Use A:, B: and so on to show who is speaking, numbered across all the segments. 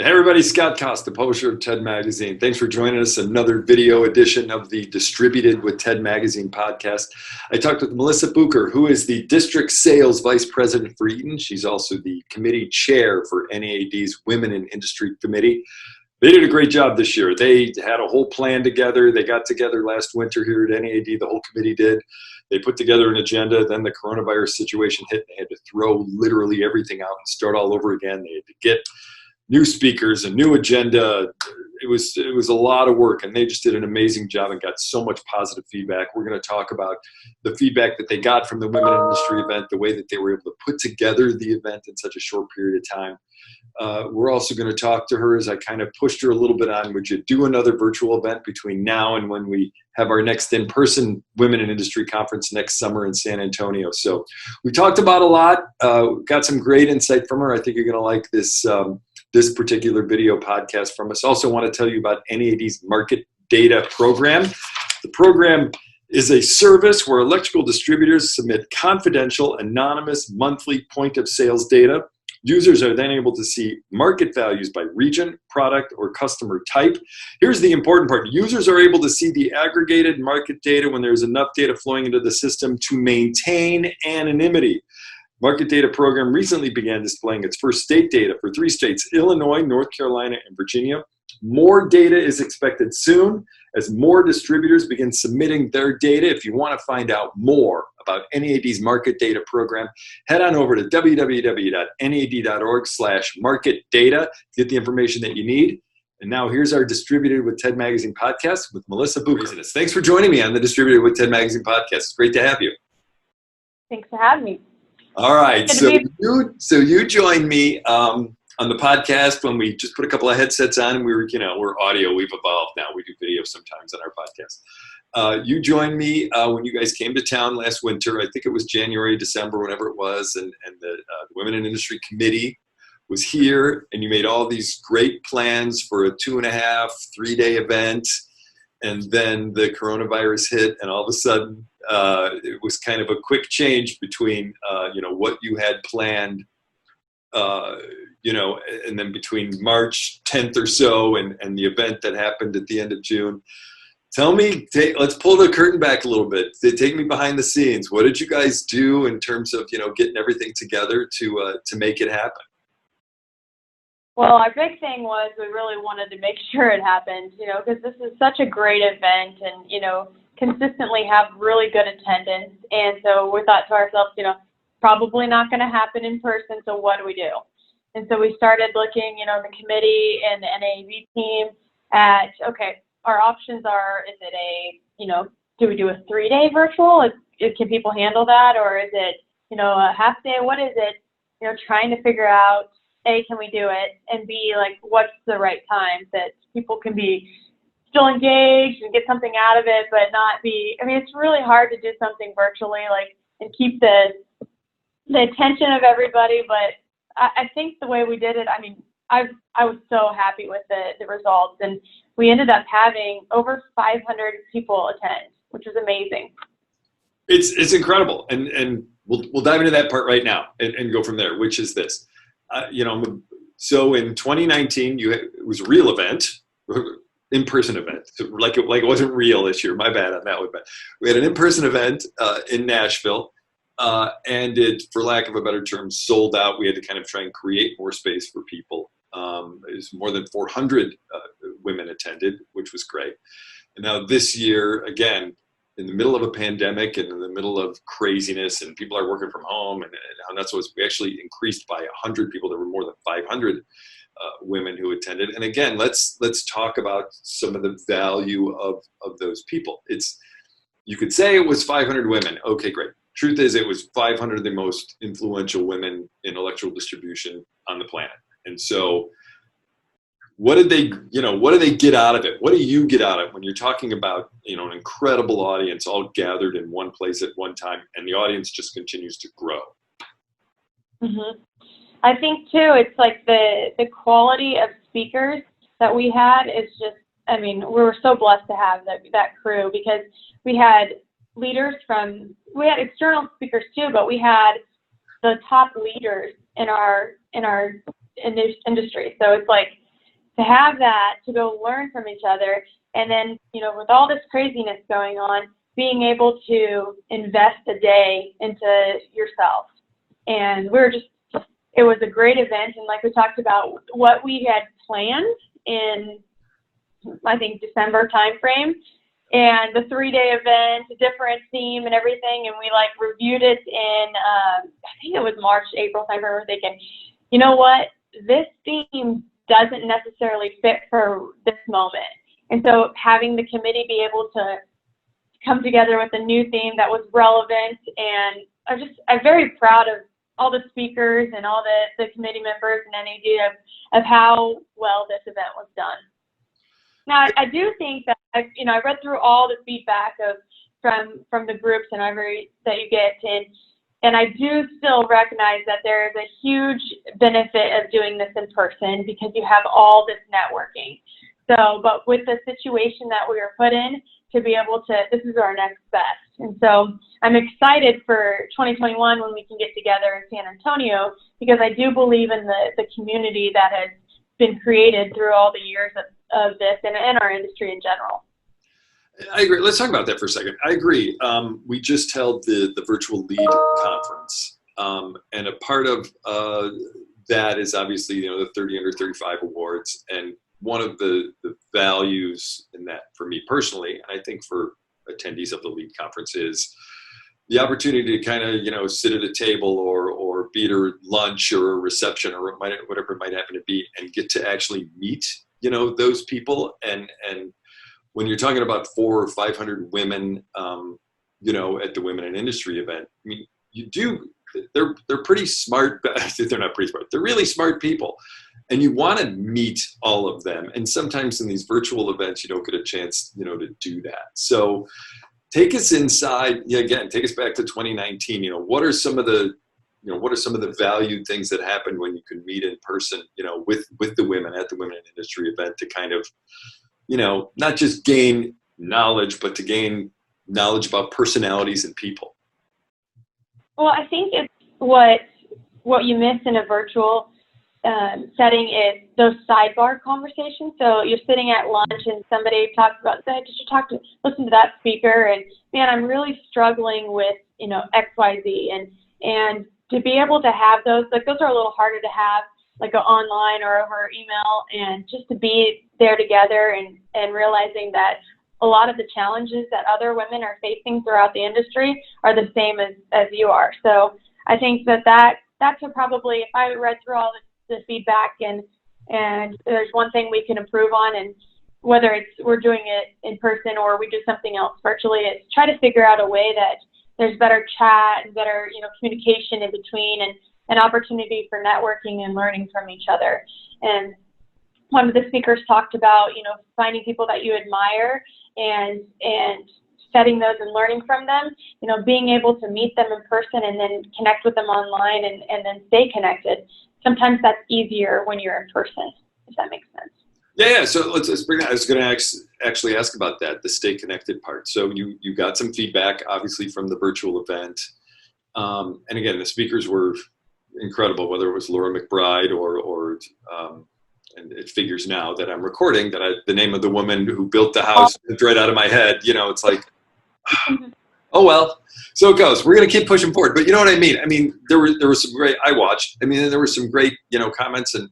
A: Hey everybody, Scott Costa, publisher of TED Magazine. Thanks for joining us. Another video edition of the Distributed with TED Magazine podcast. I talked with Melissa Bucher, who is the District Sales Vice President for Eaton. She's also the committee chair for NAED's Women in Industry Committee. They did a great job this year. They had a whole plan together. They got together last winter here at NAED. The whole committee did. They put together an agenda. Then the coronavirus situation hit. They had to throw literally everything out and start all over again. They had to get new speakers, a new agenda. It was a lot of work, and they just did an amazing job and got so much positive feedback. We're going to talk about the feedback that they got from the Women in Industry event, the way that they were able to put together the event in such a short period of time. We're also going to talk to her, as I kind of pushed her a little bit on, would you do another virtual event between now and when we have our next in-person Women in Industry conference next summer in San Antonio? So we talked about a lot, got some great insight from her. I think you're going to like this particular video podcast from us. Also want to tell you about NAED's Market Data Program. The program is a service where electrical distributors submit confidential, anonymous, monthly point of sales data. Users are then able to see market values by region, product, or customer type. Here's the important part. Users are able to see the aggregated market data when there's enough data flowing into the system to maintain anonymity. Market Data Program recently began displaying its first state data for 3 states, Illinois, North Carolina, and Virginia. More data is expected soon as more distributors begin submitting their data. If you want to find out more about NAED's Market Data Program, head on over to www.naed.org/marketdata to get the information that you need. And now here's our Distributed with TED Magazine podcast with Melissa Bucher. Thanks for joining me on the Distributed with TED Magazine podcast. It's great to have you.
B: Thanks for having me.
A: All right, so you joined me on the podcast when we just put a couple of headsets on, and we're audio. We've evolved now. We do video sometimes on our podcast. You joined me when you guys came to town last winter. I think it was January, December, whenever it was, and the Women in Industry Committee was here, and you made all these great plans for a 2.5, 3-day event, and then the coronavirus hit, and all of a sudden it was kind of a quick change between what you had planned, and then between March 10th or so and the event that happened at the end of June. Tell me, let's pull the curtain back a little bit. Take me behind the scenes. What did you guys do in terms of getting everything together to make it happen?
B: Well, our big thing was we really wanted to make sure it happened, because this is such a great event and, consistently have really good attendance. And so we thought to ourselves, probably not going to happen in person, so what do we do? And so we started looking, the committee and the NAED team at, okay, our options are, is it do we do a 3-day virtual? Can people handle that? Or is it, a half day? What is it? Trying to figure out, A, can we do it? And B, what's the right time that people can be still engaged and get something out of it, but not be, it's really hard to do something virtually, and keep the attention of everybody. But I think the way we did it, I was so happy with the results, and we ended up having over 500 people attend, which was amazing.
A: It's incredible, and we'll dive into that part right now and go from there, which is this. So in 2019, it was a real event, in-person event. So like it wasn't real this year. My bad on that one. But we had an in-person event in Nashville, and it, for lack of a better term, sold out. We had to kind of try and create more space for people. It was more than 400 women attended, which was great. And now this year, again, in the middle of a pandemic and in the middle of craziness, and people are working from home, and how nuts it was, we actually increased by 100 people. There were more than 500 women who attended. And again, let's talk about some of the value of those people. You could say it was 500 women. Okay, great. Truth is, it was 500 of the most influential women in electrical distribution on the planet. And so what did they get out of it? What do you get out of it when you're talking about, an incredible audience all gathered in one place at one time, and the audience just continues to grow?
B: Mm-hmm. I think too, it's the quality of speakers that we had is just, we were so blessed to have that crew, because we had leaders we had external speakers too, but we had the top leaders in our industry. So it's to have that, to go learn from each other, and then, you know, with all this craziness going on, being able to invest a day into yourself. And it was a great event. And like we talked about, what we had planned in, I think, December timeframe, and the 3-day event, a different theme and everything. And we like reviewed it in, I think it was March, April timeframe. We're thinking, you know what, this theme doesn't necessarily fit for this moment. And so having the committee be able to come together with a new theme that was relevant, and I'm very proud of all the speakers and all the committee members and NAED of how well this event was done. Now, I do think that I read through all the feedback from the groups and that you get, and I do still recognize that there is a huge benefit of doing this in person because you have all this networking. So, but with the situation that we were put in, to be able to, this is our next best. And so I'm excited for 2021 when we can get together in San Antonio, because I do believe in the community that has been created through all the years of this and in our industry in general.
A: I agree. Let's talk about that for a second. I agree. We just held the virtual LEAD conference, and a part of that is obviously, you know, the 30 under 35 awards. And one of the values in that, for me personally, and I think for attendees of the LEAD conference, is the opportunity to kind of, you know, sit at a table or be at a lunch or a reception or whatever it might happen to be, and get to actually meet, you know, those people. And when you're talking about 400 or 500 women, you know, at the Women in Industry event, I mean, they're pretty smart. They're not pretty smart. They're really smart people. And you want to meet all of them. And sometimes in these virtual events, you don't get a chance, you know, to do that. So take us inside, again, take us back to 2019. You know, what are some of the valued things that happened when you could meet in person, you know, with the women at the Women in Industry event, to kind of, you know, not just gain knowledge, but to gain knowledge about personalities and people?
B: Well, I think it's what you miss in a virtual setting is those sidebar conversations. So you're sitting at lunch and somebody talks about, did you listen to that speaker? And man, I'm really struggling with, you know, XYZ. And to be able to have those, like, those are a little harder to have, like, online or over email, and just to be there together and realizing that a lot of the challenges that other women are facing throughout the industry are the same as you are. So I think that's probably, if I read through all the feedback and there's one thing we can improve on, and whether it's we're doing it in person or we do something else virtually, it's try to figure out a way that there's better chat and better, you know, communication in between, and an opportunity for networking and learning from each other. And one of the speakers talked about, you know, finding people that you admire and setting those and learning from them, you know, being able to meet them in person and then connect with them online and then stay connected. Sometimes that's easier when you're in person, if that makes sense.
A: Yeah. So let's bring that. I was going to actually ask about that, the stay connected part. So you got some feedback, obviously, from the virtual event. And again, the speakers were incredible, whether it was Laura McBride or and it figures now that I'm recording that the name of the woman who built the house is right out of my head. You know, it's like, oh, well, so it goes. We're going to keep pushing forward. But you know what I mean? I mean, there was some great, I watched, I mean, there were some great, you know, comments and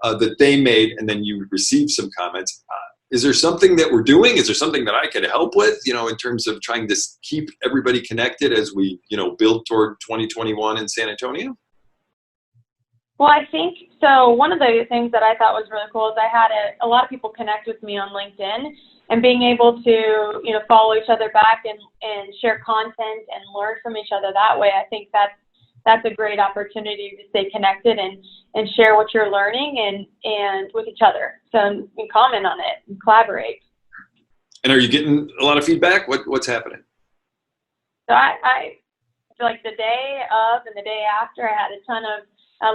A: that they made, and then you received some comments. Is there something that we're doing? Is there something that I could help with, you know, in terms of trying to keep everybody connected as we, you know, build toward 2021 in San Antonio?
B: Well, I think, so one of the things that I thought was really cool is I had a lot of people connect with me on LinkedIn, and being able to, you know, follow each other back and share content and learn from each other that way. I think that's a great opportunity to stay connected and share what you're learning and with each other. So you can comment on it and collaborate.
A: And are you getting a lot of feedback? What's happening?
B: So I feel like the day of and the day after, I had a ton of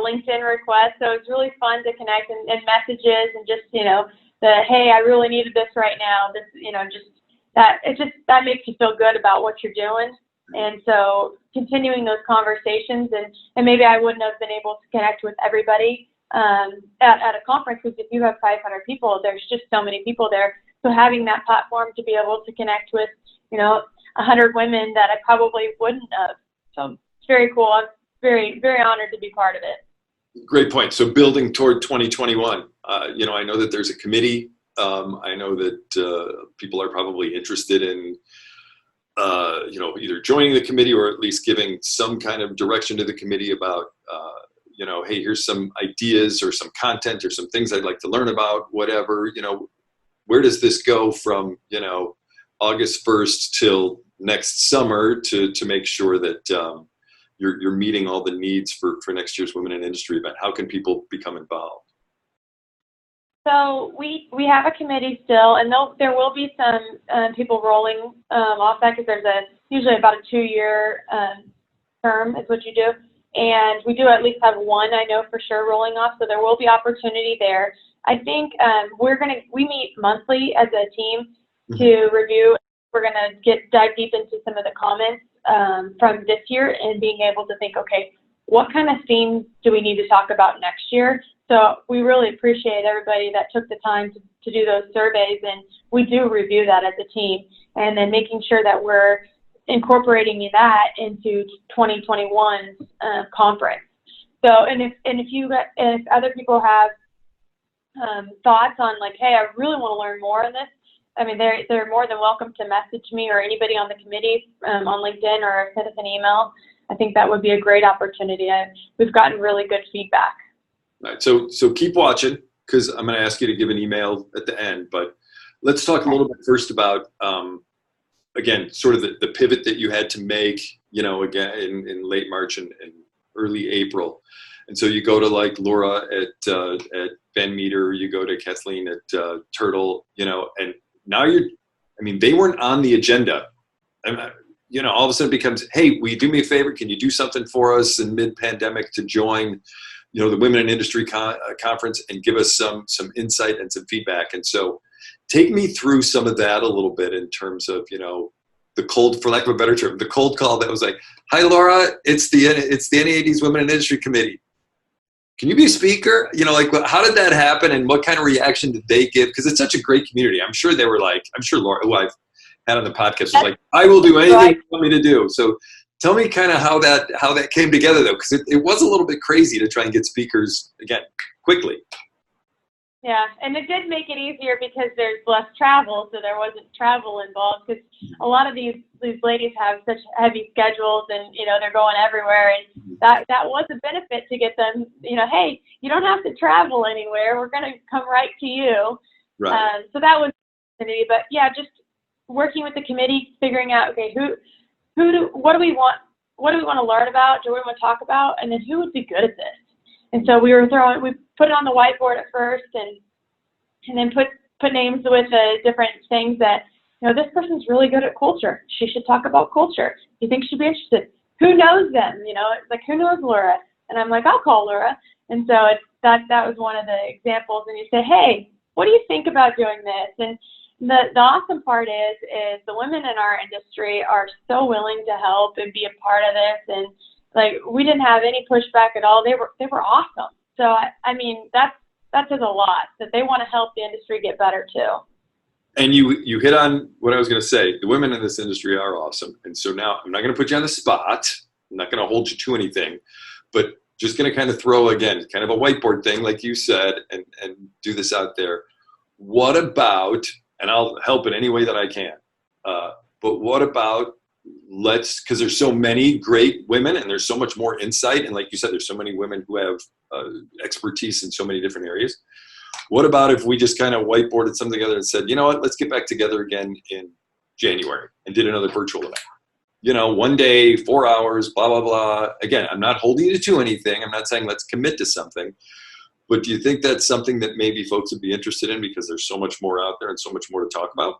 B: LinkedIn requests. So it's really fun to connect and messages and just, you know, hey, I really needed this right now. This, you know, that makes you feel good about what you're doing. And so continuing those conversations, and maybe I wouldn't have been able to connect with everybody at a conference, because if you have 500 people, there's just so many people there. So having that platform to be able to connect with, 100 women that I probably wouldn't have. So it's very cool. I'm very, very honored to be part of it.
A: Great point. So building toward 2021, I know that there's a committee. I know that people are probably interested in, either joining the committee or at least giving some kind of direction to the committee about, hey, here's some ideas or some content or some things I'd like to learn about, whatever, where does this go from, August 1st till next summer to make sure that you're meeting all the needs for next year's Women in Industry event? How can people become involved?
B: So we have a committee still, and there will be some people rolling off that, because there's usually about a 2-year term is what you do. And we do at least have one, I know for sure, rolling off, so there will be opportunity there. I think we meet monthly as a team to review. We're going to dive deep into some of the comments from this year and being able to think, okay, what kind of themes do we need to talk about next year? So we really appreciate everybody that took the time to do those surveys, and we do review that as a team, and then making sure that we're incorporating that into 2021's conference. So, and if other people have thoughts on, like, hey, I really want to learn more on this, I mean, they're more than welcome to message me or anybody on the committee on LinkedIn, or send us an email. I think that would be a great opportunity. We've gotten really good feedback.
A: All right, so keep watching, because I'm going to ask you to give an email at the end. But let's talk a little bit first about, again, sort of the pivot that you had to make, again, in late March and early April. And so you go to, like, Laura at Ben Meter, you go to Kathleen at Turtle, and now they weren't on the agenda. All of a sudden it becomes, hey, will you do me a favor? Can you do something for us in mid-pandemic to join, the Women in Industry conference and give us some insight and some feedback? And so take me through some of that a little bit in terms of, the cold, for lack of a better term, the cold call that was like, hi, Laura, it's the NAED's Women in Industry Committee. Can you be a speaker? How did that happen, and what kind of reaction did they give? Because it's such a great community. I'm sure they were like, I'm sure Laura, who I've had on the podcast, was like, I will do anything you want me to do. So tell me kind of how that came together, though, because it was a little bit crazy to try and get speakers, again, quickly.
B: Yeah, and it did make it easier because there's less travel, so there wasn't travel involved, because a lot of these ladies have such heavy schedules, and they're going everywhere, and that was a benefit to get them, hey, you don't have to travel anywhere, we're going to come right to you.
A: Right.
B: So that was, but yeah, just working with the committee, figuring out, okay, what do we want to learn about, do we want to talk about, and then who would be good at this? And so we put it on the whiteboard at first, and then put names with different things that, this person's really good at culture. She should talk about culture. Do you think she'd be interested? Who knows them? It's like, who knows Laura? And I'm like, I'll call Laura. And so that was one of the examples. And you say, hey, what do you think about doing this? And the awesome part is the women in our industry are so willing to help and be a part of this, and like, we didn't have any pushback at all. They were awesome. So I mean, that says a lot, that they want to help the industry get better too.
A: And you hit on what I was going to say. The women in this industry are awesome. And so now I'm not going to put you on the spot. I'm not going to hold you to anything, but just going to kind of throw, again, kind of a whiteboard thing, like you said, and do this out there. What about, and I'll help in any way that I can, but what about, because there's so many great women and there's so much more insight, and like you said, there's so many women who have expertise in so many different areas. What about if we just kind of whiteboarded something together and said, you know what, let's get back together again in January and did another virtual event? 1 day, 4 hours, blah, blah, blah. Again, I'm not holding you to anything. I'm not saying let's commit to something. But do you think that's something that maybe folks would be interested in, because there's so much more out there and so much more to talk about?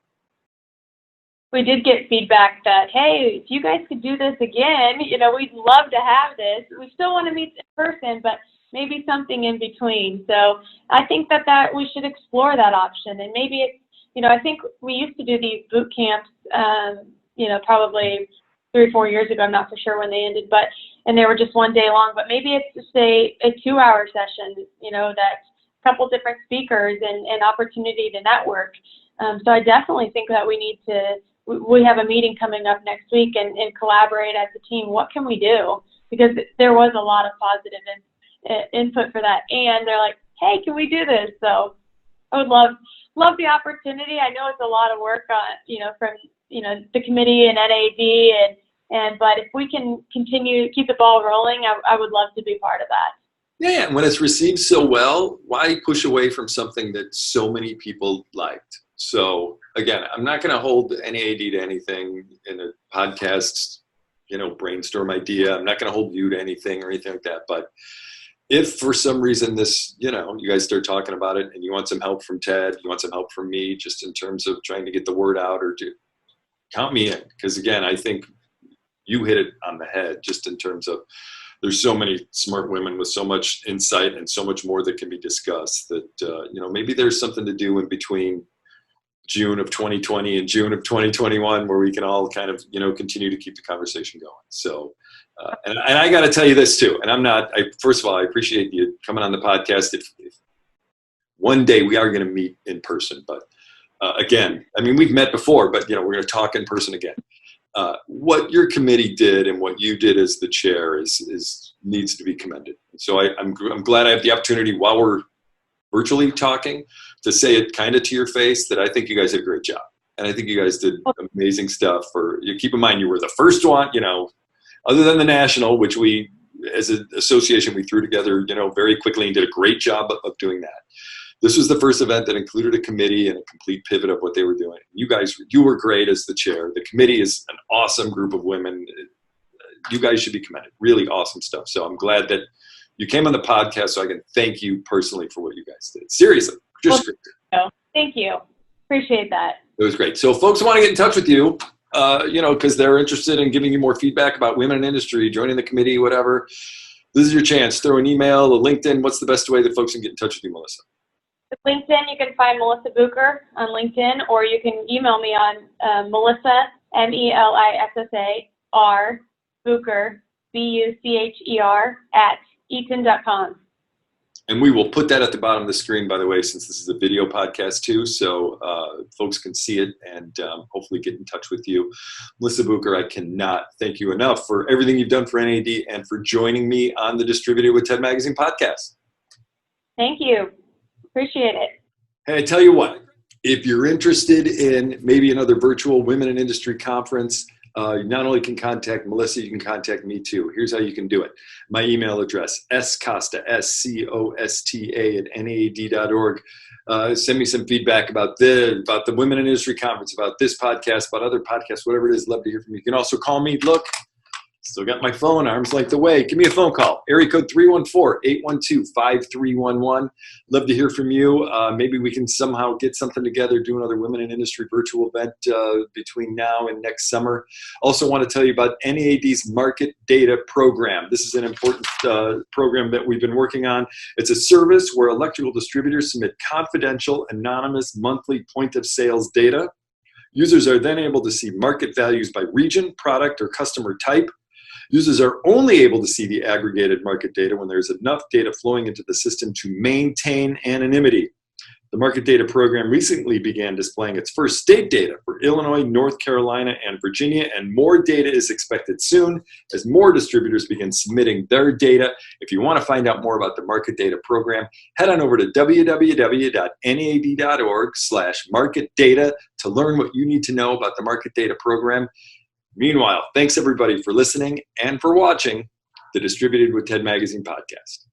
B: We did get feedback that, hey, if you guys could do this again, we'd love to have this. We still want to meet in person, but maybe something in between. So I think that we should explore that option. And maybe it's, I think we used to do these boot camps, probably 3 or 4 years ago. I'm not for sure when they ended, and they were just one day long. But maybe it's just a 2-hour session, that's a couple different speakers and opportunity to network. So I definitely think that we have a meeting coming up next week and collaborate as a team. What can we do? Because there was a lot of positive input for that. And they're like, hey, can we do this? So I would love the opportunity. I know it's a lot of work from the committee and NAED, but if we can keep the ball rolling, I would love to be part of that.
A: Yeah, and when it's received so well, why push away from something that so many people liked? So again, I'm not going to hold NAED to anything in a podcast, brainstorm idea. I'm not going to hold you to anything or anything like that. But if for some reason this, you guys start talking about it and you want some help from Ted, you want some help from me, just in terms of trying to get the word out, or count me in. Because again, I think you hit it on the head, just in terms of there's so many smart women with so much insight and so much more that can be discussed that, maybe there's something to do in between June of 2020 and June of 2021 where we can all kind of, continue to keep the conversation going. So, and I got to tell you this too, and first of all, I appreciate you coming on the podcast. If one day we are going to meet in person, but again, we've met before, but we're going to talk in person again. What your committee did and what you did as the chair needs to be commended. So I'm glad I have the opportunity while we're virtually talking to say it kind of to your face that I think you guys did a great job. And I think you guys did amazing stuff. Keep in mind, you were the first one, other than the national, which we, as an association, we threw together, very quickly and did a great job of doing that. This was the first event that included a committee and a complete pivot of what they were doing. You were great as the chair. The committee is an awesome group of women. You guys should be commended. Really awesome stuff. So I'm glad that you came on the podcast so I can thank you personally for what you guys did. Seriously, just great.
B: Thank you. Appreciate that.
A: It was great. So if folks want to get in touch with you, because they're interested in giving you more feedback about women in industry, joining the committee, whatever, this is your chance. Throw an email, a LinkedIn. What's the best way that folks can get in touch with you, Melissa?
B: LinkedIn, you can find Melissa Bucher on LinkedIn, or you can email me on Melissa, MELISSA, Bucher, BUCHER, @eaton.com.
A: And we will put that at the bottom of the screen, by the way, since this is a video podcast too, so folks can see it and hopefully get in touch with you. Melissa Bucher, I cannot thank you enough for everything you've done for NAED and for joining me on the Distributed with TED Magazine podcast.
B: Thank you. Appreciate it.
A: Hey, I tell you what, if you're interested in maybe another virtual Women in Industry conference, you not only can contact Melissa, you can contact me too. Here's how you can do it. My email address, scosta, SCOSTA @NAED.org. Send me some feedback about the Women in Industry Conference, about this podcast, about other podcasts, whatever it is. Love to hear from you. You can also call me. Look, still got my phone, arm's length away. Give me a phone call. Area code 314-812-5311. Love to hear from you. Maybe we can somehow get something together, do another Women in Industry virtual event between now and next summer. Also want to tell you about NAED's Market Data Program. This is an important program that we've been working on. It's a service where electrical distributors submit confidential, anonymous, monthly point of sales data. Users are then able to see market values by region, product, or customer type. Users are only able to see the aggregated market data when there's enough data flowing into the system to maintain anonymity. The Market Data Program recently began displaying its first state data for Illinois, North Carolina, and Virginia, and more data is expected soon as more distributors begin submitting their data. If you want to find out more about the Market Data Program, head on over to www.naed.org/marketdata to learn what you need to know about the Market Data Program. Meanwhile, thanks everybody for listening and for watching the Distributed with TED Magazine podcast.